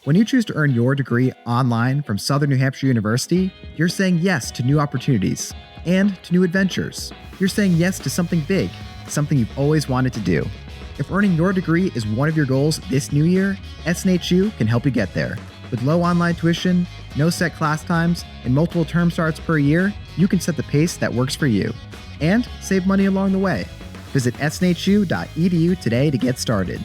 When you choose to earn your degree online from Southern New Hampshire University, you're saying yes to new opportunities and to new adventures. You're saying yes to something big, something you've always wanted to do. If earning your degree is one of your goals this new year, SNHU can help you get there. With low online tuition, no set class times, and multiple term starts per year, you can set the pace that works for you and save money along the way. Visit snhu.edu today to get started.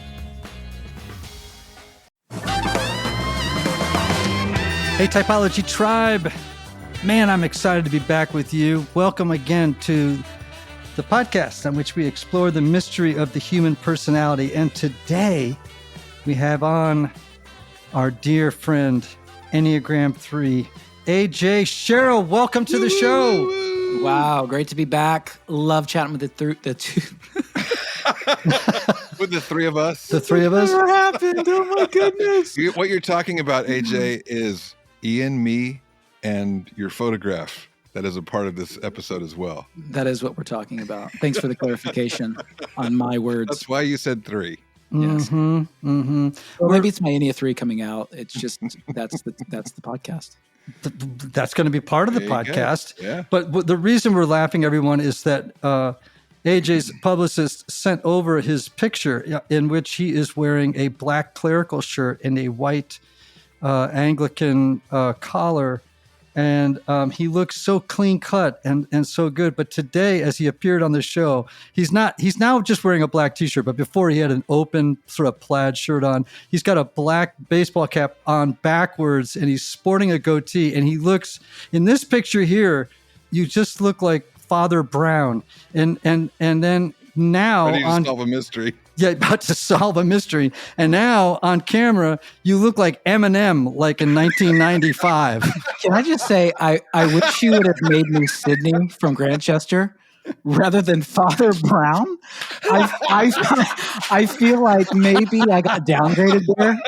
Hey, Typology Tribe. Man, I'm excited to be back with you. Welcome again to the podcast on which we explore the mystery of the human personality. And today we have on our dear friend, Enneagram 3, AJ Sherrill. Welcome to the show. Wow, great to be back. Love chatting with the two. With the three of us. The three of us? What happened? Oh my goodness. What you're talking about, AJ, is Ian, me, and your photograph that is a part of this episode as well. That is what we're talking about. Thanks for the clarification on my words. That's why you said three. Yes. Well, maybe it's my Ennea 3 coming out. It's just that's the podcast. That's going to be part of the podcast. Yeah. But the reason we're laughing, everyone, is that AJ's publicist sent over his picture in which he is wearing a black clerical shirt and a white Anglican collar. And he looks so clean cut and so good. But today, as he appeared on the show, he's now just wearing a black t-shirt. But before, he had an open sort of plaid shirt on. He's got a black baseball cap on backwards, and he's sporting a goatee. And he looks, in this picture here, you just look like Father Brown. And then now Ready to solve a mystery. Yeah, about to solve a mystery. And now on camera, you look like Eminem, like in 1995. Can I just say, I wish you would have made me Sydney from Grantchester rather than Father Brown. I feel like maybe I got downgraded there.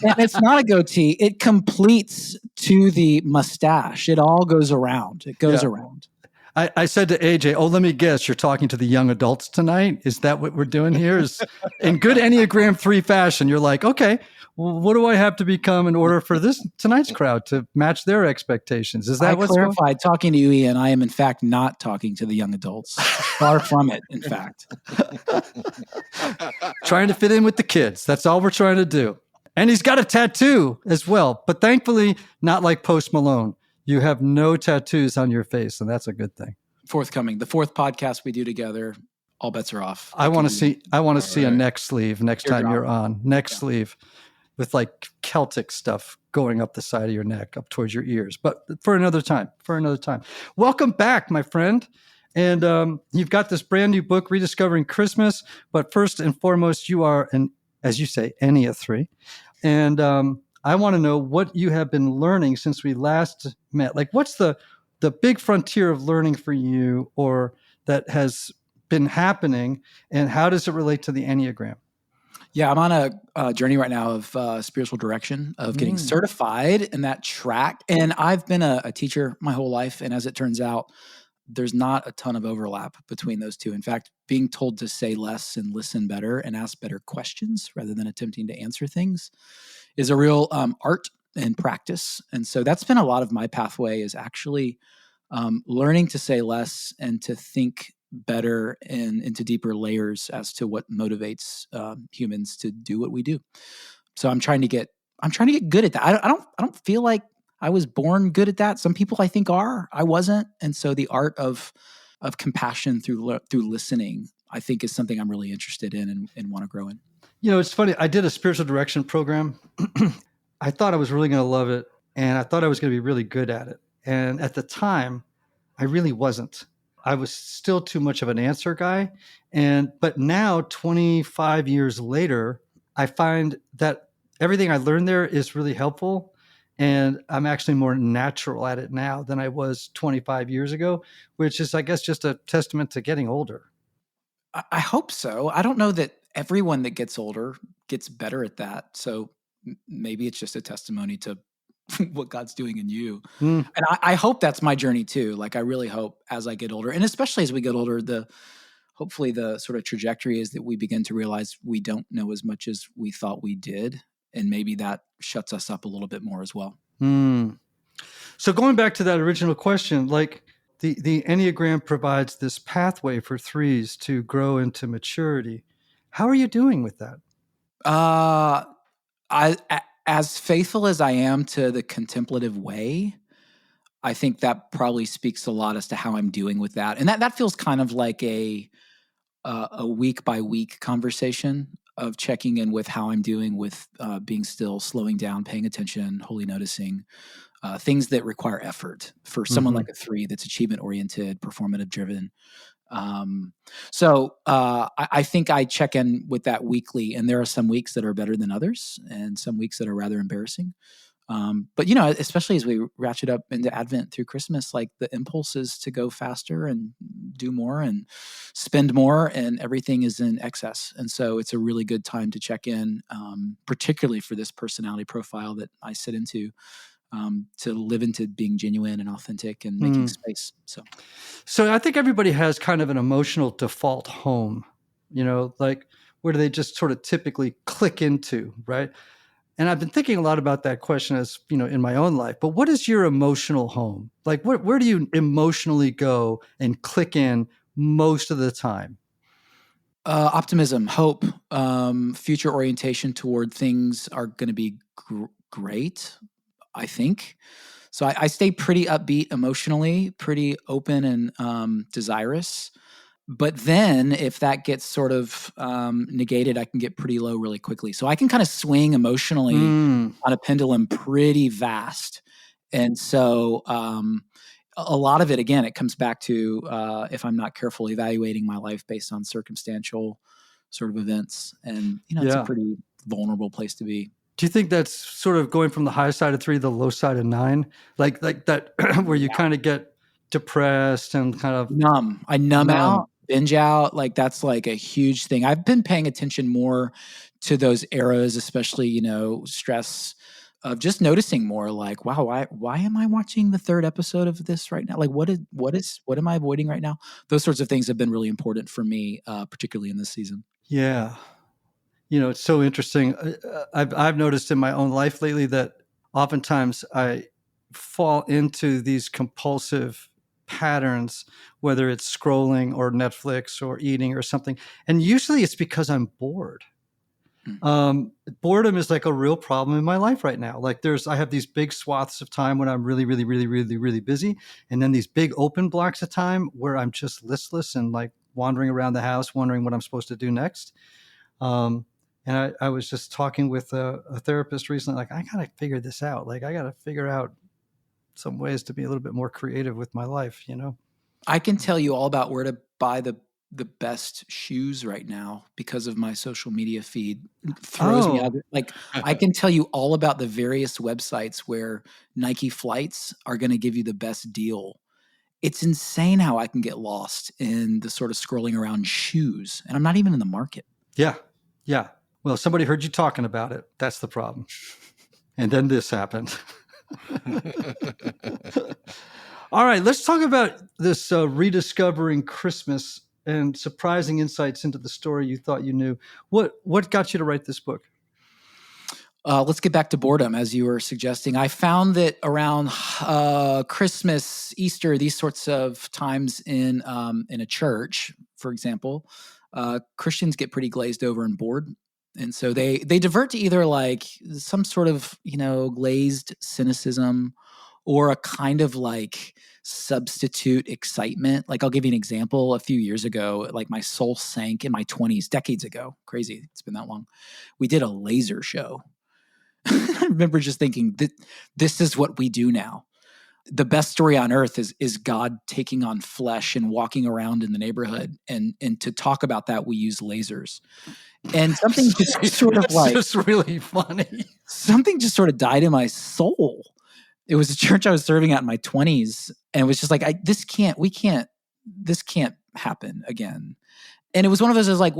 And it's not a goatee. It completes to the mustache. It all goes around. It goes around. I said to AJ, let me guess, you're talking to the young adults tonight? Is that what we're doing here? Is in good Enneagram 3 fashion, you're like, okay, well, what do I have to become in order for tonight's crowd to match their expectations? Is that what's clarified? Talking to you, Ian, I am in fact not talking to the young adults. Far from it, in fact. Trying to fit in with the kids. That's all we're trying to do. And he's got a tattoo as well, but thankfully not like Post Malone. You have no tattoos on your face, and that's a good thing. Forthcoming. The fourth podcast we do together, all bets are off. I want to see a neck sleeve next time you're on. Sleeve with like Celtic stuff going up the side of your neck, up towards your ears. But for another time. Welcome back, my friend. And you've got this brand new book, Rediscovering Christmas. But first and foremost, you are as you say, Ennea 3. And I want to know what you have been learning since we last met. Like, what's the big frontier of learning for you, or that has been happening, and how does it relate to the Enneagram? Yeah, I'm on a journey right now of spiritual direction, of getting certified in that track. And I've been a teacher my whole life. And as it turns out, there's not a ton of overlap between those two. In fact, being told to say less and listen better and ask better questions rather than attempting to answer things is a real art and practice. And so that's been a lot of my pathway, is actually learning to say less and to think better and into deeper layers as to what motivates humans to do what we do. So I'm trying to get good at that. I don't feel like I was born good at that. Some people I think are. I wasn't. And so the art of compassion through listening, I think, is something I'm really interested in and want to grow in. You know, it's funny. I did a spiritual direction program. I thought I was really going to love it, and I thought I was going to be really good at it. And at the time, I really wasn't. I was still too much of an answer guy. But now, 25 years later, I find that everything I learned there is really helpful. And I'm actually more natural at it now than I was 25 years ago, which is, I guess, just a testament to getting older. I hope so. I don't know that everyone that gets older gets better at that. So maybe it's just a testimony to what God's doing in you. And I hope that's my journey too. Like, I really hope as I get older, and especially as we get older, hopefully the sort of trajectory is that we begin to realize we don't know as much as we thought we did. And maybe that shuts us up a little bit more as well. So going back to that original question, like the Enneagram provides this pathway for threes to grow into maturity. How are you doing with that? As faithful as I am to the contemplative way, I think that probably speaks a lot as to how I'm doing with that. And that feels kind of like a week by week conversation of checking in with how I'm doing with being still, slowing down, paying attention, wholly noticing things that require effort for someone like a 3 that's achievement oriented, performative driven. I think I check in with that weekly, and there are some weeks that are better than others and some weeks that are rather embarrassing. But especially as we ratchet up into Advent through Christmas, like the impulse is to go faster and do more and spend more, and everything is in excess. And so it's a really good time to check in, particularly for this personality profile that I sit into, to live into being genuine and authentic and making space. So I think everybody has kind of an emotional default home, like where do they just sort of typically click into, right? And I've been thinking a lot about that question as, in my own life. But what is your emotional home? Like, where do you emotionally go and click in most of the time? Optimism, hope, future orientation toward things are going to be great, I think. So I stay pretty upbeat emotionally, pretty open and desirous. But then if that gets sort of negated, I can get pretty low really quickly. So I can kind of swing emotionally on a pendulum pretty vast. And so a lot of it, again, it comes back to if I'm not careful evaluating my life based on circumstantial sort of events. And, it's a pretty vulnerable place to be. Do you think that's sort of going from the high side of 3 to the low side of 9? Like that where you kind of get depressed and kind of numb. I numb out, binge out. Like that's like a huge thing. I've been paying attention more to those eras, especially, stress, of just noticing more like, wow, why am I watching the 3rd episode of this right now? Like what am I avoiding right now? Those sorts of things have been really important for me, particularly in this season. Yeah. It's so interesting. I've noticed in my own life lately that oftentimes I fall into these compulsive patterns, whether it's scrolling or Netflix or eating or something. And usually it's because I'm bored. Boredom is like a real problem in my life right now. Like I have these big swaths of time when I'm really, really, really, really, really busy. And then these big open blocks of time where I'm just listless and like wandering around the house, wondering what I'm supposed to do next. And I was just talking with a therapist recently, like, I got to figure this out. Like, I got to figure out some ways to be a little bit more creative with my life, I can tell you all about where to buy the best shoes right now because of my social media feed. It throws me out. Like, I can tell you all about the various websites where Nike flights are going to give you the best deal. It's insane how I can get lost in the sort of scrolling around shoes, and I'm not even in the market. Yeah. Yeah. Well, somebody heard you talking about it. That's the problem. And then this happened. All right, let's talk about this rediscovering Christmas and surprising insights into the story you thought you knew. What got you to write this book? Let's get back to boredom, as you were suggesting. I found that around Christmas, Easter, these sorts of times in a church, for example, Christians get pretty glazed over and bored. And so they divert to either like some sort of, glazed cynicism or a kind of like substitute excitement. Like I'll give you an example. A few years ago, like my soul sank in my 20s, decades ago. Crazy. It's been that long. We did a laser show. I remember just thinking that this is what we do now. The best story on earth is God taking on flesh and walking around in the neighborhood. And to talk about that, we use lasers. And something just sort of like, just really funny. Something just sort of died in my soul. It was a church I was serving at in my 20s. And it was just like, this can't happen again. And it was one of those, I was like,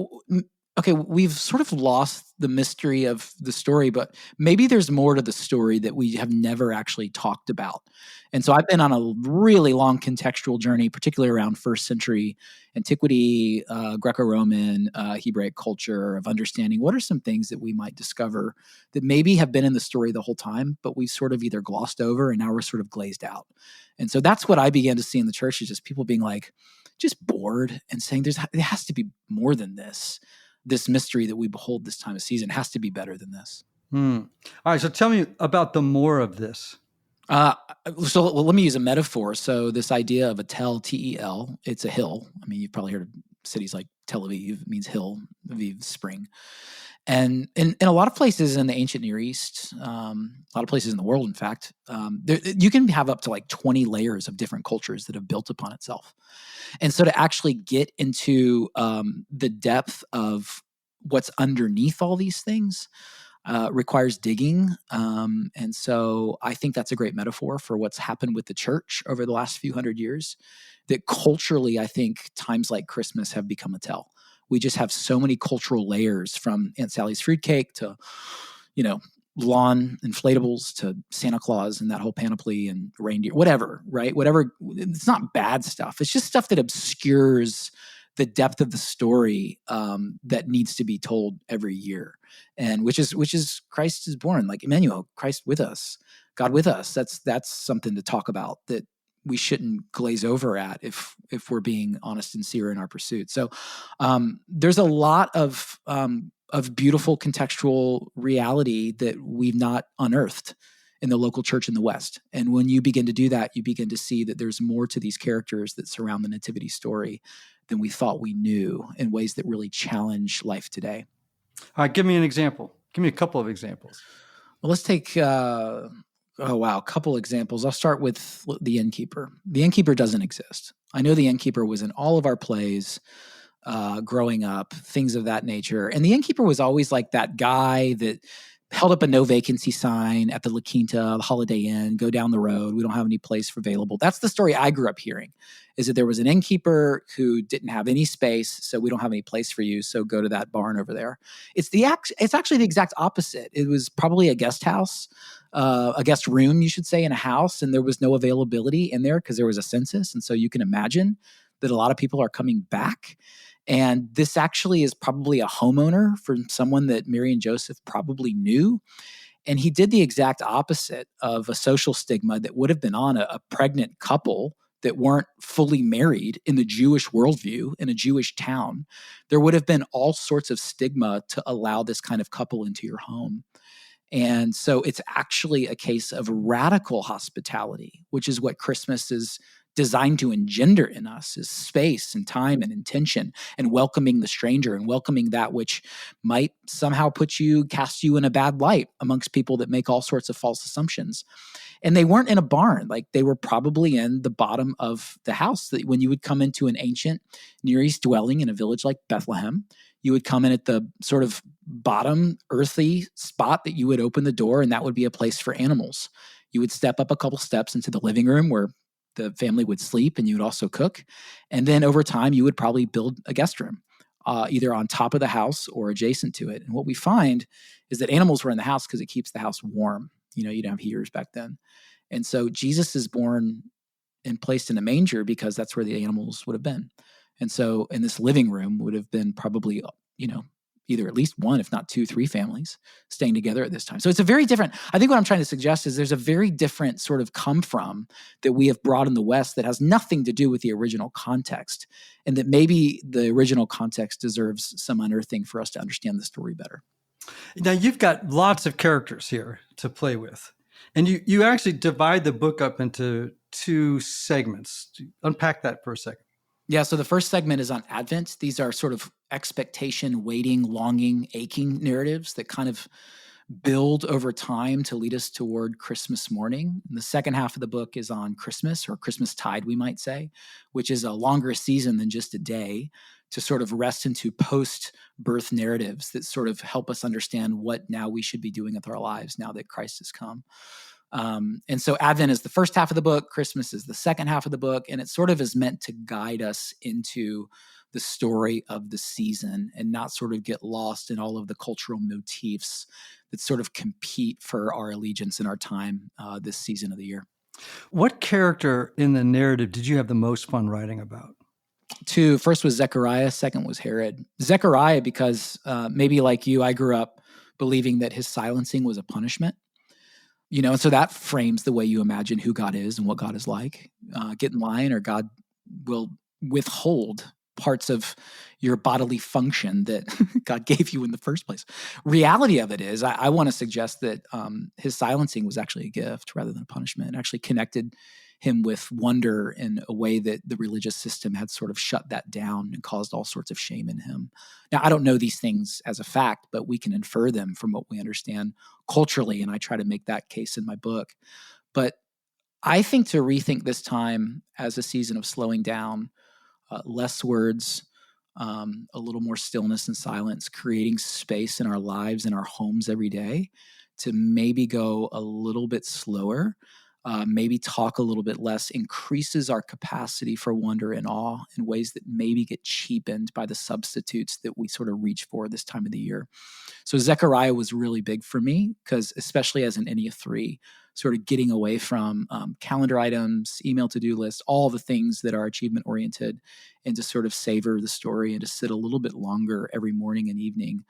okay, we've sort of lost the mystery of the story, but maybe there's more to the story that we have never actually talked about. And so I've been on a really long contextual journey, particularly around first century antiquity, Greco-Roman, Hebraic culture, of understanding what are some things that we might discover that maybe have been in the story the whole time, but we've sort of either glossed over and now we're sort of glazed out. And so that's what I began to see in the church, is just people being like, just bored and saying there has to be more than this mystery that we behold this time of season has to be better than this. All right, so tell me about the more of this. So let me use a metaphor. So this idea of a tel, T-E-L, it's a hill. I mean, you've probably heard of cities like Tel Aviv. It means hill, Aviv, spring. And in a lot of places in the ancient Near East, a lot of places in the world, in fact, you can have up to like 20 layers of different cultures that have built upon itself. And so to actually get into the depth of what's underneath all these things requires digging. And so I think that's a great metaphor for what's happened with the church over the last few hundred years, that culturally, I think times like Christmas have become a tell. We just have so many cultural layers, from Aunt Sally's fruitcake to, lawn inflatables to Santa Claus and that whole panoply and reindeer, whatever, right? Whatever. It's not bad stuff. It's just stuff that obscures the depth of the story that needs to be told every year, and which is Christ is born, like Emmanuel, Christ with us, God with us. That's something to talk about that we shouldn't glaze over at if we're being honest and sincere in our pursuit. So there's a lot of beautiful contextual reality that we've not unearthed in the local church in the West. And when you begin to do that, you begin to see that there's more to these characters that surround the Nativity story than we thought we knew, in ways that really challenge life today. All right, give me an example. Give me a couple of examples. Well, let's take, a couple examples. I'll start with the Innkeeper. The Innkeeper doesn't exist. I know the Innkeeper was in all of our plays growing up, things of that nature. And the Innkeeper was always like that guy that held up a no vacancy sign at the La Quinta, the Holiday Inn, go down the road. We don't have any place available. That's the story I grew up hearing, is that there was an innkeeper who didn't have any space, so we don't have any place for you, so go to that barn over there. It's actually the exact opposite. It was probably a guest house, a guest room, you should say, in a house, and there was no availability in there because there was a census. And so you can imagine that a lot of people are coming back. And this actually is probably a homeowner for someone that Mary and Joseph probably knew. And he did the exact opposite of a social stigma that would have been on a pregnant couple that weren't fully married in the Jewish worldview in a Jewish town. There would have been all sorts of stigma to allow this kind of couple into your home. And so it's actually a case of radical hospitality, which is what Christmas is designed to engender in us, is space and time and intention, and welcoming the stranger and welcoming that which might somehow cast you in a bad light amongst people that make all sorts of false assumptions. And they weren't in a barn. Like, they were probably in the bottom of the house. That when you would come into an ancient Near East dwelling in a village like Bethlehem, you would come in at the sort of bottom earthy spot that you would open the door, and that would be a place for animals. You would step up a couple steps into the living room where the family would sleep, and you would also cook. And then over time, you would probably build a guest room, either on top of the house or adjacent to it. And what we find is that animals were in the house because it keeps the house warm. You didn't have heaters back then. And so Jesus is born and placed in a manger because that's where the animals would have been. And so in this living room would have been probably, either at least one, if not two, three families staying together at this time. So it's a very different, I think what I'm trying to suggest is there's a very different sort of come from that we have brought in the West that has nothing to do with the original context, and that maybe the original context deserves some unearthing for us to understand the story better. Now, you've got lots of characters here to play with, and you actually divide the book up into two segments. Unpack that for a second. Yeah, so the first segment is on Advent. These are sort of expectation, waiting, longing, aching narratives that kind of build over time to lead us toward Christmas morning. And the second half of the book is on Christmas, or Christmastide, we might say, which is a longer season than just a day, to sort of rest into post-birth narratives that sort of help us understand what now we should be doing with our lives now that Christ has come. And so Advent is the first half of the book, Christmas is the second half of the book, and it sort of is meant to guide us into the story of the season and not sort of get lost in all of the cultural motifs that sort of compete for our allegiance in our time this season of the year. What character in the narrative did you have the most fun writing about? Two. First was Zechariah. Second was Herod. Zechariah, because maybe like you, I grew up believing that his silencing was a punishment. And so that frames the way you imagine who God is and what God is like. Get in line, or God will withhold parts of your bodily function that God gave you in the first place. Reality of it is, I want to suggest that his silencing was actually a gift rather than a punishment. It actually connected him with wonder in a way that the religious system had sort of shut that down and caused all sorts of shame in him. Now, I don't know these things as a fact, but we can infer them from what we understand culturally, and I try to make that case in my book. But I think to rethink this time as a season of slowing down, less words, a little more stillness and silence, creating space in our lives and our homes every day to maybe go a little bit slower, maybe talk a little bit less, increases our capacity for wonder and awe in ways that maybe get cheapened by the substitutes that we sort of reach for this time of the year. So Zechariah was really big for me because, especially as an Enneagram 3, sort of getting away from calendar items, email to-do lists, all the things that are achievement-oriented, and to sort of savor the story and to sit a little bit longer every morning and evening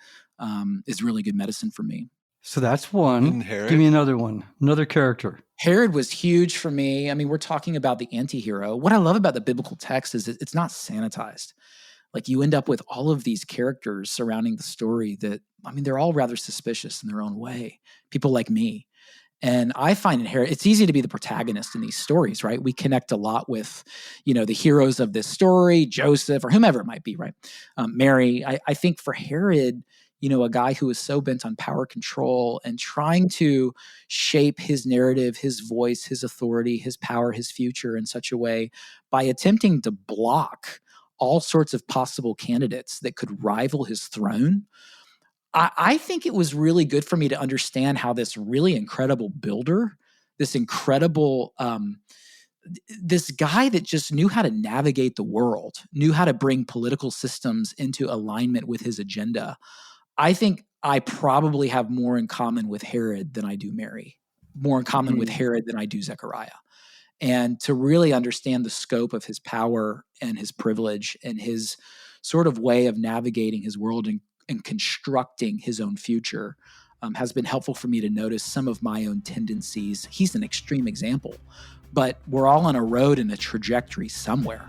is really good medicine for me. So that's one. Give me another one, another character. Herod was huge for me. I mean, we're talking about the anti-hero. What I love about the biblical text is it's not sanitized. Like, you end up with all of these characters surrounding the story that, I mean, they're all rather suspicious in their own way. People like me. And I find in Herod, it's easy to be the protagonist in these stories, right? We connect a lot with, the heroes of this story, Joseph or whomever it might be, right? Mary. I think for Herod, a guy who is so bent on power control and trying to shape his narrative, his voice, his authority, his power, his future in such a way by attempting to block all sorts of possible candidates that could rival his throne. I think it was really good for me to understand how this really incredible builder, this incredible, this guy that just knew how to navigate the world, knew how to bring political systems into alignment with his agenda. I think I probably have more in common with Herod than I do Mary, more in common with Herod than I do Zechariah. And to really understand the scope of his power and his privilege and his sort of way of navigating his world and constructing his own future has been helpful for me to notice some of my own tendencies. He's an extreme example, but we're all on a road and a trajectory somewhere.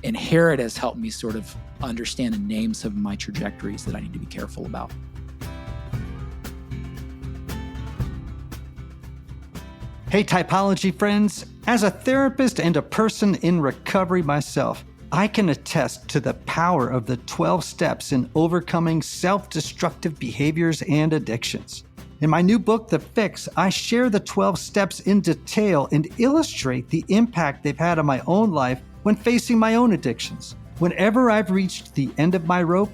And Herod has helped me sort of understand and name some of my trajectories that I need to be careful about. Hey, typology friends. As a therapist and a person in recovery myself, I can attest to the power of the 12 steps in overcoming self-destructive behaviors and addictions. In my new book, The Fix, I share the 12 steps in detail and illustrate the impact they've had on my own life when facing my own addictions. Whenever I've reached the end of my rope,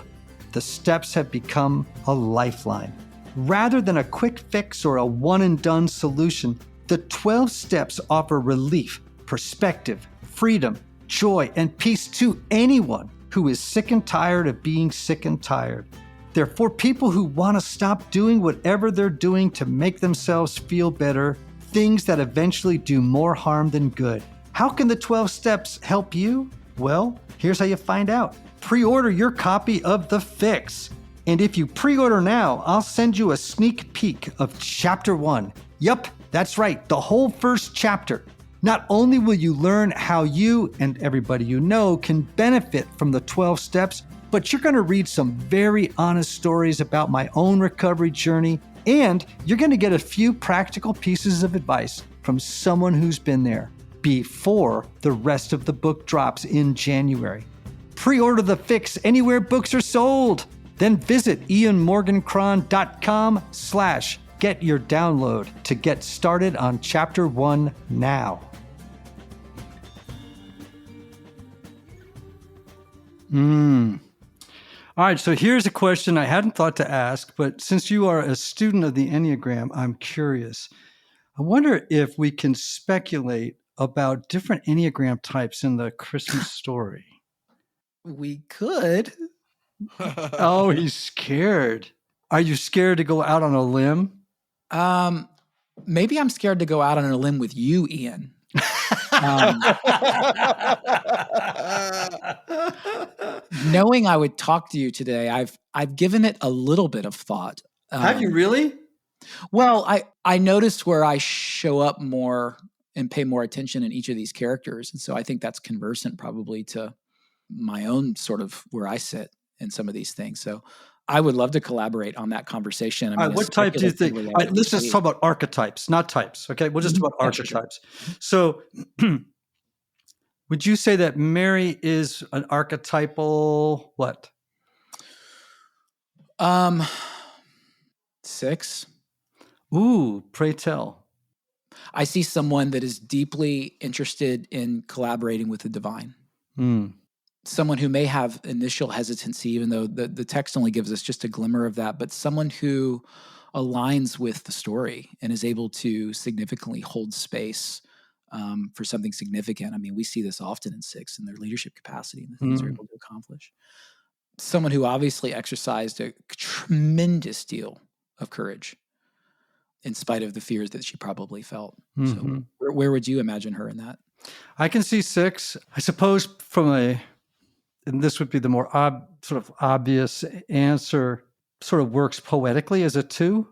the steps have become a lifeline. Rather than a quick fix or a one-and-done solution, the 12 steps offer relief, perspective, freedom, joy, and peace to anyone who is sick and tired of being sick and tired. They're for people who want to stop doing whatever they're doing to make themselves feel better, things that eventually do more harm than good. How can the 12 steps help you? Well, here's how you find out. Pre-order your copy of The Fix. And if you pre-order now, I'll send you a sneak peek of Chapter 1. Yup, that's right, the whole first chapter. Not only will you learn how you and everybody you know can benefit from the 12 steps, but you're going to read some very honest stories about my own recovery journey, and you're going to get a few practical pieces of advice from someone who's been there before the rest of the book drops in January. Pre-order The Fix anywhere books are sold. Then visit ianmorgancron.com/get your download to get started on Chapter 1 now. All right, so here's a question I hadn't thought to ask, but since you are a student of the Enneagram, I'm curious. I wonder if we can speculate about different Enneagram types in the Christmas story. We could. Oh, he's scared. Are you scared to go out on a limb? Maybe I'm scared to go out on a limb with you, Ian. Knowing I would talk to you today, I've given it a little bit of thought. Have you really? Well, I noticed where I show up more and pay more attention in each of these characters. And so I think that's conversant probably to my own sort of where I sit in some of these things. So I would love to collaborate on that conversation. I mean, what type do you think? Let's just talk about archetypes, not types. Okay, we'll just talk about archetypes. Sure. So would you say that Mary is an archetypal what? 6. Ooh, pray tell. I see someone that is deeply interested in collaborating with the divine. Someone who may have initial hesitancy, even though the text only gives us just a glimmer of that, but someone who aligns with the story and is able to significantly hold space for something significant. I mean, we see this often in 6 in their leadership capacity and the things they're able to accomplish. Someone who obviously exercised a tremendous deal of courage in spite of the fears that she probably felt. So where would you imagine her in that? I can see 6. I suppose and this would be the more sort of obvious answer, sort of works poetically as a 2,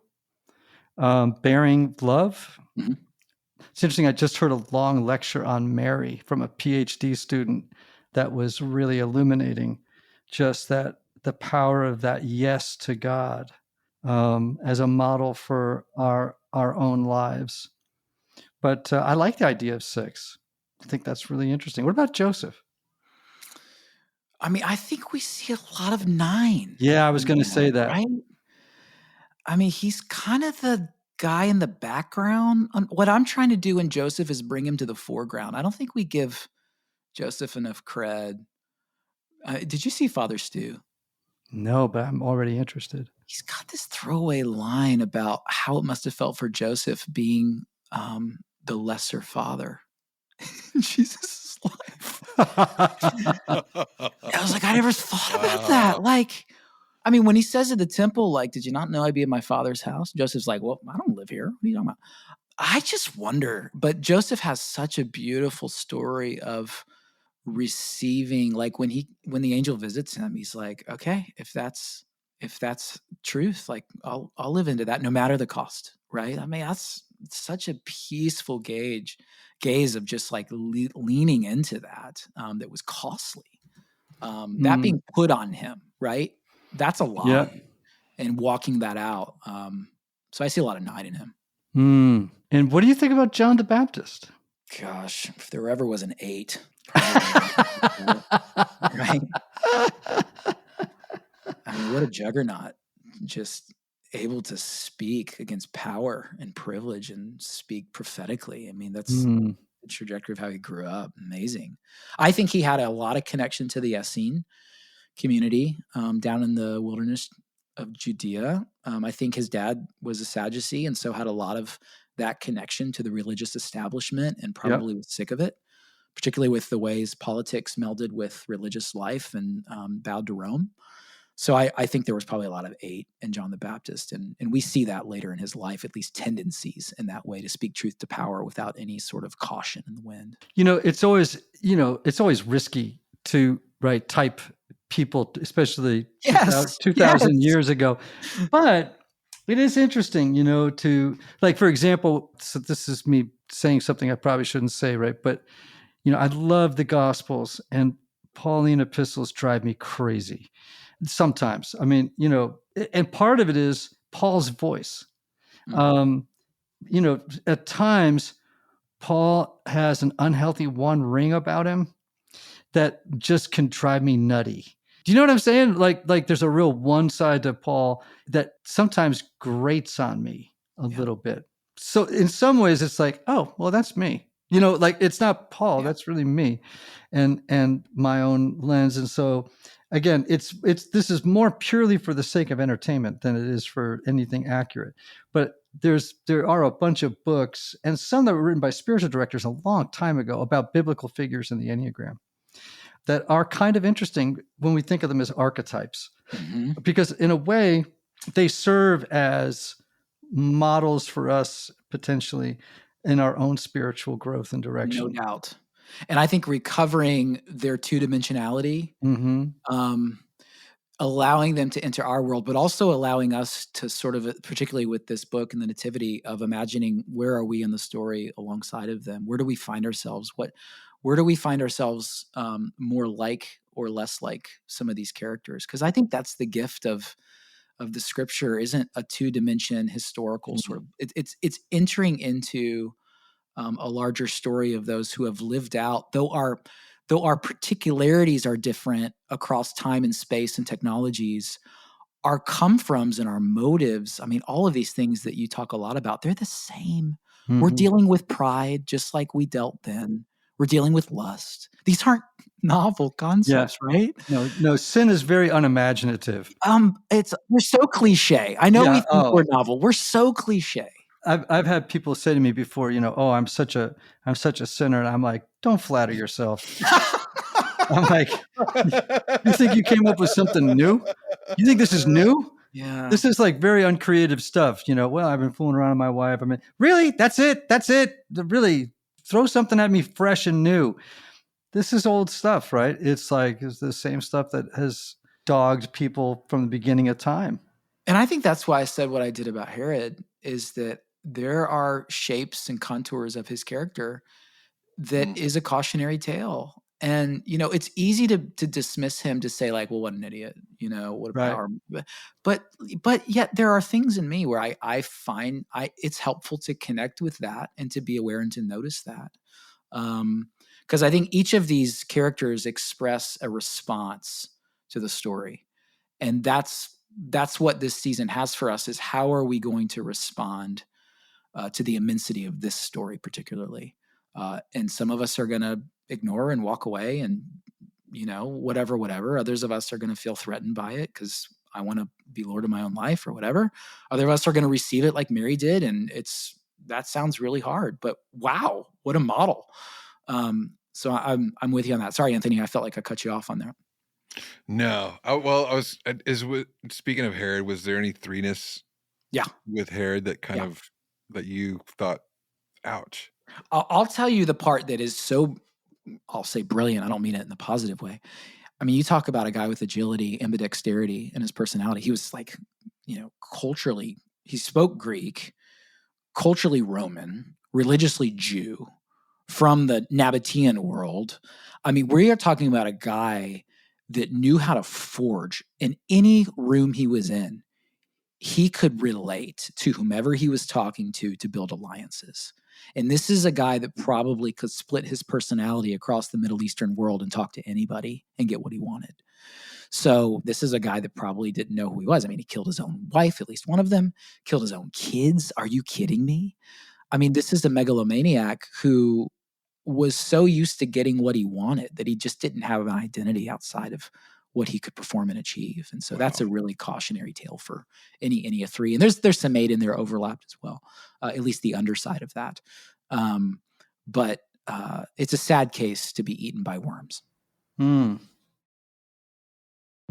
bearing love. It's interesting. I just heard a long lecture on Mary from a PhD student that was really illuminating just that the power of that yes to God as a model for our own lives. But I like the idea of 6. I think that's really interesting. What about Joseph? I mean, I think we see a lot of 9. Yeah, I was going to say that. Right? I mean, he's kind of the guy in the background. What I'm trying to do in Joseph is bring him to the foreground. I don't think we give Joseph enough cred. Did you see Father Stu? No, but I'm already interested. He's got this throwaway line about how it must have felt for Joseph being the lesser father in Jesus' life. I was like, I never thought about that. Like, I mean, when he says at the temple, like, did you not know I'd be in my father's house? Joseph's like, well, I don't live here. What are you talking about? I just wonder. But Joseph has such a beautiful story of receiving, like when the angel visits him, he's like, okay, if that's truth, like I'll live into that no matter the cost. Right. I mean, that's such a peaceful gaze of just like leaning into that, that was costly, that being put on him. Right. That's a lot. Yeah. And walking that out. So I see a lot of 9 in him. And what do you think about John the Baptist? Gosh, if there ever was an 8, right? I mean, what a juggernaut. Just able to speak against power and privilege and speak prophetically. I mean, that's the trajectory of how he grew up. Amazing. I think he had a lot of connection to the Essene community down in the wilderness of Judea. I think his dad was a Sadducee and so had a lot of that connection to the religious establishment and probably was sick of it, particularly with the ways politics melded with religious life and bowed to Rome. So I think there was probably a lot of 8 in John the Baptist. And we see that later in his life, at least tendencies in that way to speak truth to power without any sort of caution in the wind. It's always risky to type people, especially 2,000 years ago. But it is interesting, to, like, for example, so this is me saying something I probably shouldn't say, right? But, I love the Gospels, and Pauline epistles drive me crazy sometimes. I mean, and part of it is Paul's voice. At times, Paul has an unhealthy one ring about him that just can drive me nutty. Do you know what I'm saying? Like there's a real one side to Paul that sometimes grates on me a little bit. So in some ways it's like, oh, well, that's me. Like it's not Paul, that's really me and my own lens. And so again, this is more purely for the sake of entertainment than it is for anything accurate. But there are a bunch of books, and some that were written by spiritual directors a long time ago, about biblical figures in the Enneagram. that are kind of interesting when we think of them as archetypes. Mm-hmm. Because in a way, they serve as models for us potentially in our own spiritual growth and direction. No doubt. And I think recovering their two-dimensionality, allowing them to enter our world, but also allowing us to sort of, particularly with this book and the Nativity, of imagining where are we in the story alongside of them? Where do we find ourselves? Where do we find ourselves more like or less like some of these characters? Because I think that's the gift of the scripture, isn't a two-dimension historical sort of, it's entering into a larger story of those who have lived out, though our particularities are different across time and space and technologies, our come-froms and our motives, I mean, all of these things that you talk a lot about, they're the same. We're dealing with pride just like we dealt then. We're dealing with lust. These aren't novel concepts, right? No, sin is very unimaginative. We're so cliche. I know we think we're novel. We're so cliche. I've had people say to me before, oh, I'm such a sinner, and I'm like, don't flatter yourself. I'm like, you think you came up with something new? You think this is new? Yeah. This is like very uncreative stuff. Well, I've been fooling around with my wife. I mean, really? That's it? Really? Throw something at me fresh and new. This is old stuff, right? It's the same stuff that has dogged people from the beginning of time. And I think that's why I said what I did about Herod, is that there are shapes and contours of his character that is a cautionary tale. And, it's easy to dismiss him, to say like, well, what an idiot, what a power. But yet there are things in me where I find it's helpful to connect with that and to be aware and to notice that. Because I think each of these characters express a response to the story. And that's what this season has for us, is how are we going to respond to the immensity of this story particularly. And some of us are going to ignore and walk away and, whatever. Others of us are going to feel threatened by it because I want to be Lord of my own life or whatever. Other of us are going to receive it like Mary did. And that sounds really hard, but wow, what a model. So I'm with you on that. Sorry, Anthony, I felt like I cut you off on there. No. Speaking of Herod, was there any threeness with Herod that kind of, that you thought, ouch? I'll tell you the part that is so, I'll say brilliant. I don't mean it in the positive way. I mean, you talk about a guy with agility, ambidexterity in his personality. He was like, culturally, he spoke Greek, culturally Roman, religiously Jew, from the Nabatean world. I mean, we are talking about a guy that knew how to forge in any room he was in. He could relate to whomever he was talking to build alliances. And this is a guy that probably could split his personality across the Middle Eastern world and talk to anybody and get what he wanted. So this is a guy that probably didn't know who he was. I mean, he killed his own wife, at least one of them, killed his own kids. Are you kidding me? I mean, this is a megalomaniac who was so used to getting what he wanted that he just didn't have an identity outside of what he could perform and achieve. And so that's a really cautionary tale for any Ennea 3. And there's some 8 in there overlapped as well, at least the underside of that. But it's a sad case to be eaten by worms.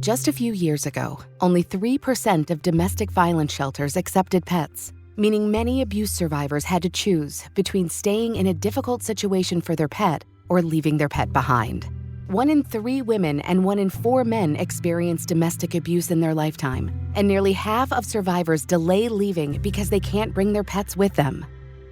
Just a few years ago, only 3% of domestic violence shelters accepted pets, meaning many abuse survivors had to choose between staying in a difficult situation for their pet or leaving their pet behind. 1 in 3 women and 1 in 4 men experience domestic abuse in their lifetime, and nearly half of survivors delay leaving because they can't bring their pets with them.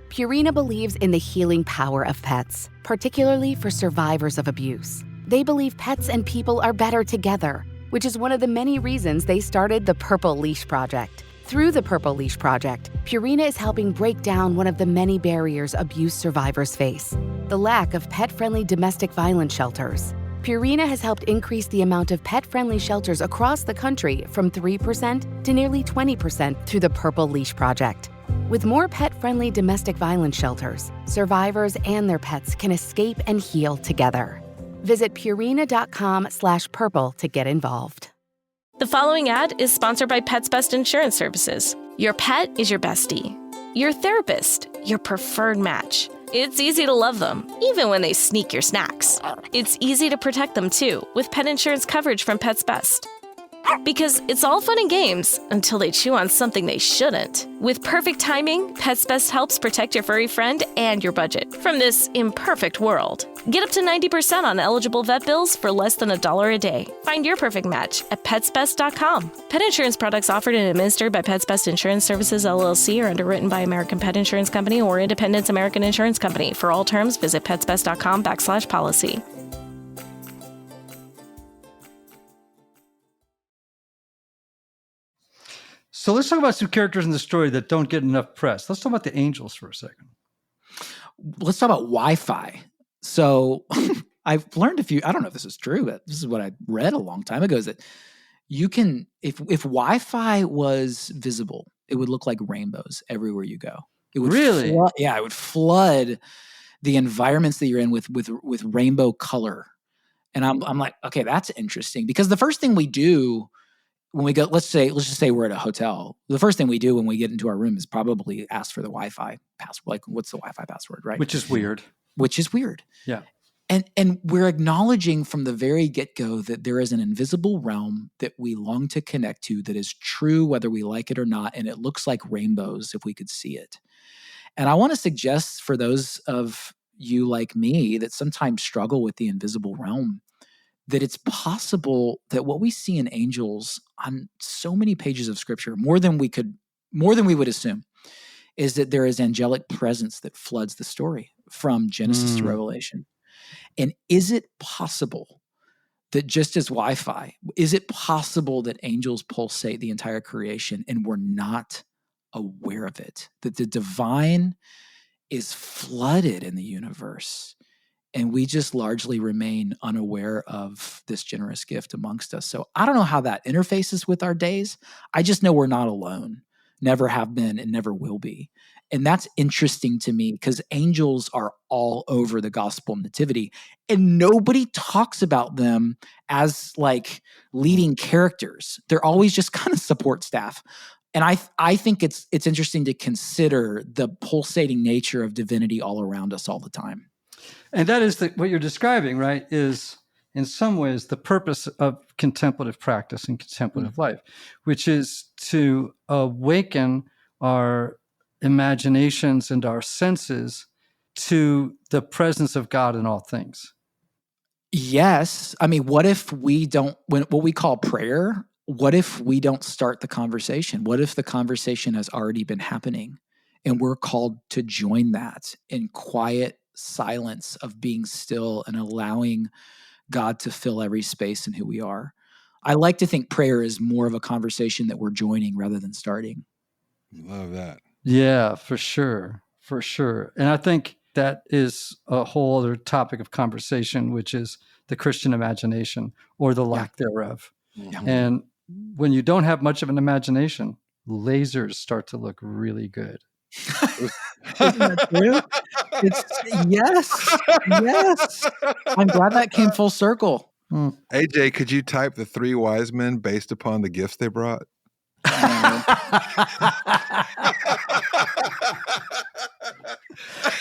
Purina believes in the healing power of pets, particularly for survivors of abuse. They believe pets and people are better together, which is one of the many reasons they started the Purple Leash Project. Through the Purple Leash Project, Purina is helping break down one of the many barriers abuse survivors face: the lack of pet-friendly domestic violence shelters. Purina has helped increase the amount of pet-friendly shelters across the country from 3% to nearly 20% through the Purple Leash Project. With more pet-friendly domestic violence shelters, survivors and their pets can escape and heal together. Visit Purina.com/purple to get involved. The following ad is sponsored by Pets Best Insurance Services. Your pet is your bestie, your therapist, your preferred match. It's easy to love them, even when they sneak your snacks. It's easy to protect them too, with pet insurance coverage from Pets Best. Because it's all fun and games until they chew on something they shouldn't. With perfect timing, Pets Best helps protect your furry friend and your budget from this imperfect world. Get up to 90% on eligible vet bills for less than $1 a day. Find your perfect match at PetsBest.com. Pet insurance products offered and administered by Pets Best Insurance Services, LLC, are underwritten by American Pet Insurance Company or Independence American Insurance Company. For all terms, visit PetsBest.com/policy. So let's talk about some characters in the story that don't get enough press. Let's talk about the angels for a second. Let's talk about Wi-Fi. So I've learned I don't know if this is true, but this is what I read a long time ago, is that you can, if Wi-Fi was visible, it would look like rainbows everywhere you go. It would Really? it would flood the environments that you're in with rainbow color. And I'm like, okay, that's interesting, because the first thing we do when we go, let's just say we're at a hotel. The first thing we do when we get into our room is probably ask for the Wi-Fi password. Like, what's the Wi-Fi password, right? Which is weird. Yeah. And we're acknowledging from the very get-go that there is an invisible realm that we long to connect to that is true whether we like it or not, and it looks like rainbows if we could see it. And I want to suggest for those of you like me that sometimes struggle with the invisible realm, that it's possible that what we see in angels on so many pages of scripture, more than we would assume, is that there is angelic presence that floods the story from Genesis to Revelation. And is it possible that just as Wi-Fi, is it possible that angels pulsate the entire creation and we're not aware of it? That the divine is flooded in the universe, and we just largely remain unaware of this generous gift amongst us. So I don't know how that interfaces with our days. I just know we're not alone, never have been and never will be. And that's interesting to me because angels are all over the gospel nativity, and nobody talks about them as like leading characters. They're always just kind of support staff. And I think it's interesting to consider the pulsating nature of divinity all around us all the time. And that is what you're describing, right, is in some ways the purpose of contemplative practice and contemplative life, which is to awaken our imaginations and our senses to the presence of God in all things. Yes. I mean, what if we don't, what we call prayer, what if we don't start the conversation? What if the conversation has already been happening and we're called to join that in quiet silence of being still and allowing God to fill every space in who we are? I like to think prayer is more of a conversation that we're joining rather than starting. Love that. Yeah, for sure. For sure. And I think that is a whole other topic of conversation, which is the Christian imagination or the lack thereof. Yeah. And when you don't have much of an imagination, lasers start to look really good. Isn't that true? Yes. I'm glad that came full circle. AJ, could you type the three wise men based upon the gifts they brought?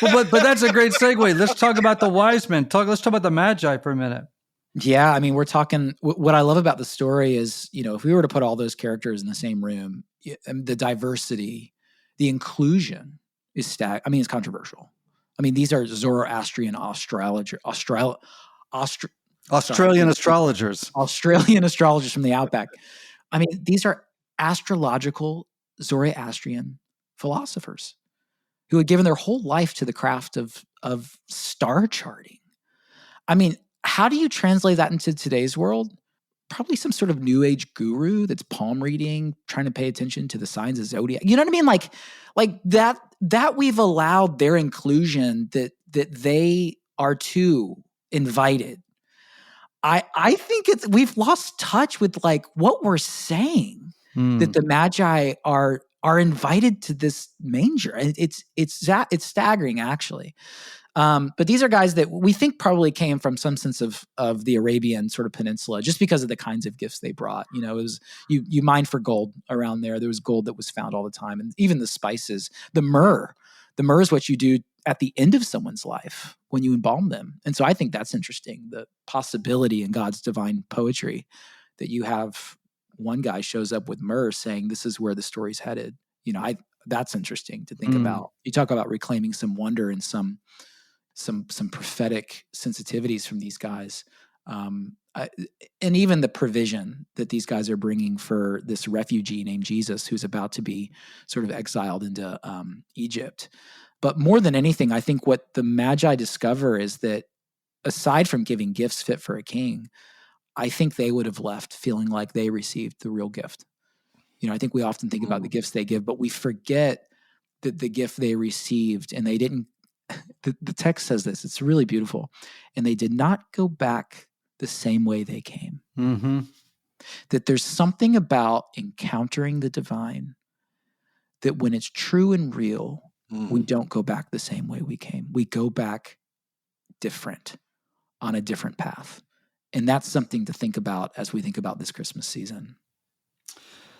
Well, but that's a great segue. Let's talk about the wise men. Let's talk about the Magi for a minute. Yeah, I mean, we're talking. What I love about the story is, if we were to put all those characters in the same room, the diversity, the inclusion is it's controversial. I mean, these are Zoroastrian Australian astrologers. Australian astrologers from the outback. I mean, these are astrological Zoroastrian philosophers who had given their whole life to the craft of star charting. I mean, how do you translate that into today's world? Probably some sort of new age guru that's palm reading, trying to pay attention to the signs of zodiac. You know what I mean? Like that we've allowed their inclusion, that they are too invited. I think we've lost touch with like what we're saying, that the Magi are invited to this manger. It's staggering, actually. But these are guys that we think probably came from some sense of the Arabian sort of peninsula, just because of the kinds of gifts they brought. It was you mined for gold around there. There was gold that was found all the time, and even the spices, the myrrh is what you do at the end of someone's life when you embalm them. And so I think that's interesting, the possibility in God's divine poetry that you have one guy shows up with myrrh saying, this is where the story's headed. That's interesting to think about. You talk about reclaiming some wonder and some prophetic sensitivities from these guys. And even the provision that these guys are bringing for this refugee named Jesus, who's about to be sort of exiled into Egypt. But more than anything, I think what the Magi discover is that aside from giving gifts fit for a king, I think they would have left feeling like they received the real gift. I think we often think about the gifts they give, but we forget that the gift they received, and they didn't, the text says this, it's really beautiful, and they did not go back the same way they came. Mm-hmm. That there's something about encountering the divine that when it's true and real, we don't go back the same way we came. We go back different, on a different path. And that's something to think about as we think about this Christmas season.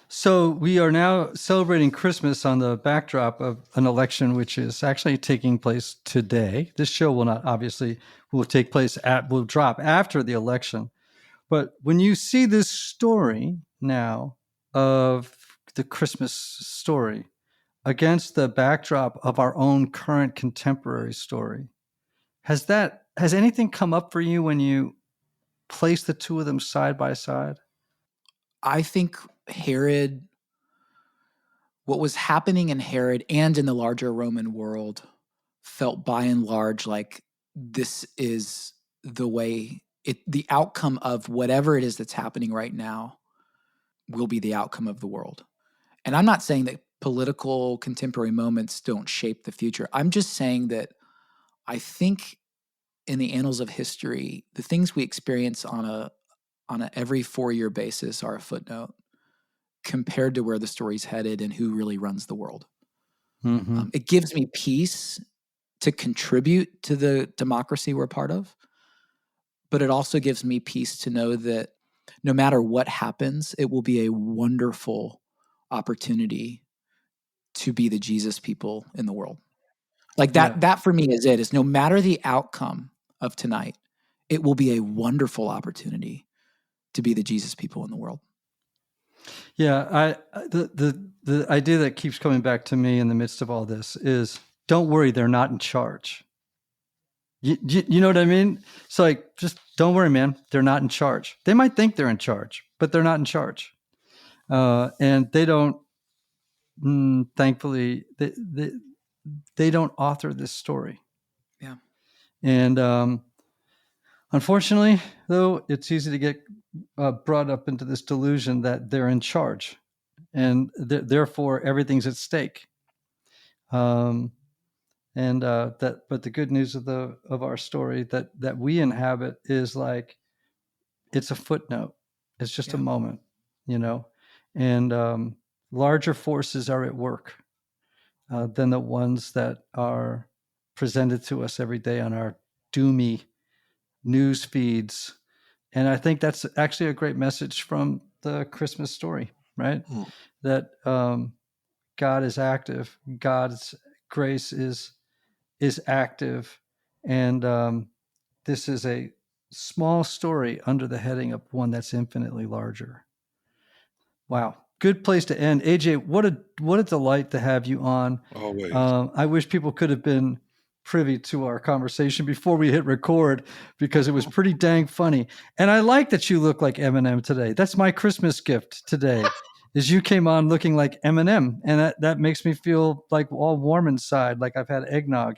So we are now celebrating Christmas on the backdrop of an election, which is actually taking place today. This show will drop after the election. But when you see this story now of the Christmas story against the backdrop of our own current contemporary story, has anything come up for you when you place the two of them side by side? I think what was happening in Herod and in the larger Roman world felt by and large like this is the way the outcome of whatever it is that's happening right now will be the outcome of the world. And I'm not saying that political contemporary moments don't shape the future. I'm just saying that I think in the annals of history, the things we experience on a every 4-year basis are a footnote compared to where the story's headed and who really runs the world. Mm-hmm. It gives me peace to contribute to the democracy we're part of, but it also gives me peace to know that no matter what happens, it will be a wonderful opportunity to be the Jesus people in the world. Like that for me is no matter the outcome of tonight, it will be a wonderful opportunity to be the Jesus people in the world. Yeah, the idea that keeps coming back to me in the midst of all this is, don't worry, they're not in charge. You know what I mean? So like, just don't worry, man, they're not in charge. They might think they're in charge, but they're not in charge. And they don't, thankfully, they don't author this story. Yeah. And unfortunately, though, it's easy to get brought up into this delusion that they're in charge, and therefore everything's at stake. But the good news of our story that we inhabit is like, it's a footnote. It's just a moment, and larger forces are at work than the ones that are presented to us every day on our doomy news feeds. And I think that's actually a great message from the Christmas story, right? That God is active, God's grace is active, and this is a small story under the heading of one that's infinitely larger. Wow. Good place to end. AJ, what a delight to have you on. Always. I wish people could have been privy to our conversation before we hit record, because it was pretty dang funny. And I like that you look like Eminem today. That's my Christmas gift today, is you came on looking like Eminem. And that makes me feel like all warm inside, like I've had eggnog.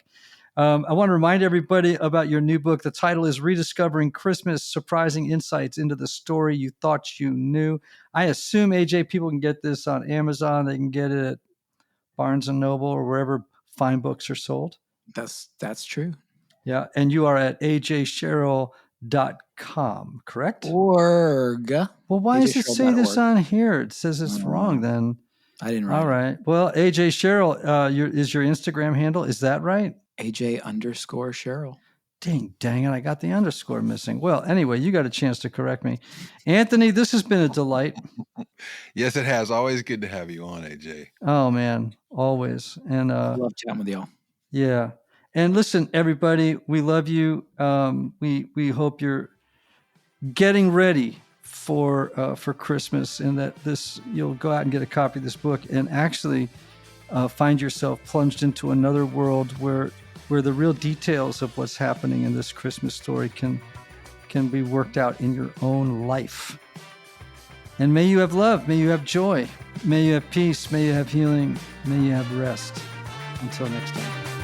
I want to remind everybody about your new book. The title is Rediscovering Christmas, Surprising Insights into the Story You Thought You Knew. I assume, AJ, people can get this on Amazon. They can get it at Barnes & Noble or wherever fine books are sold. That's true. Yeah. And you are at ajsherrill.com, correct? Org. Well, why does it say this on here? It says it's wrong then. I didn't write All right. Well, AJ Sherrill is your Instagram handle. Is that right? AJ_Sherrill. Dang it. I got the underscore missing. Well, anyway, you got a chance to correct me. Anthony, this has been a delight. Yes, it has. Always good to have you on, AJ. Oh, man. Always. And I love chatting with y'all. yeah. And listen, everybody, we love you. We hope you're getting ready for Christmas, and that you'll go out and get a copy of this book and actually find yourself plunged into another world where the real details of what's happening in this Christmas story can be worked out in your own life. And may you have love, may you have joy, may you have peace, may you have healing, may you have rest. Until next time.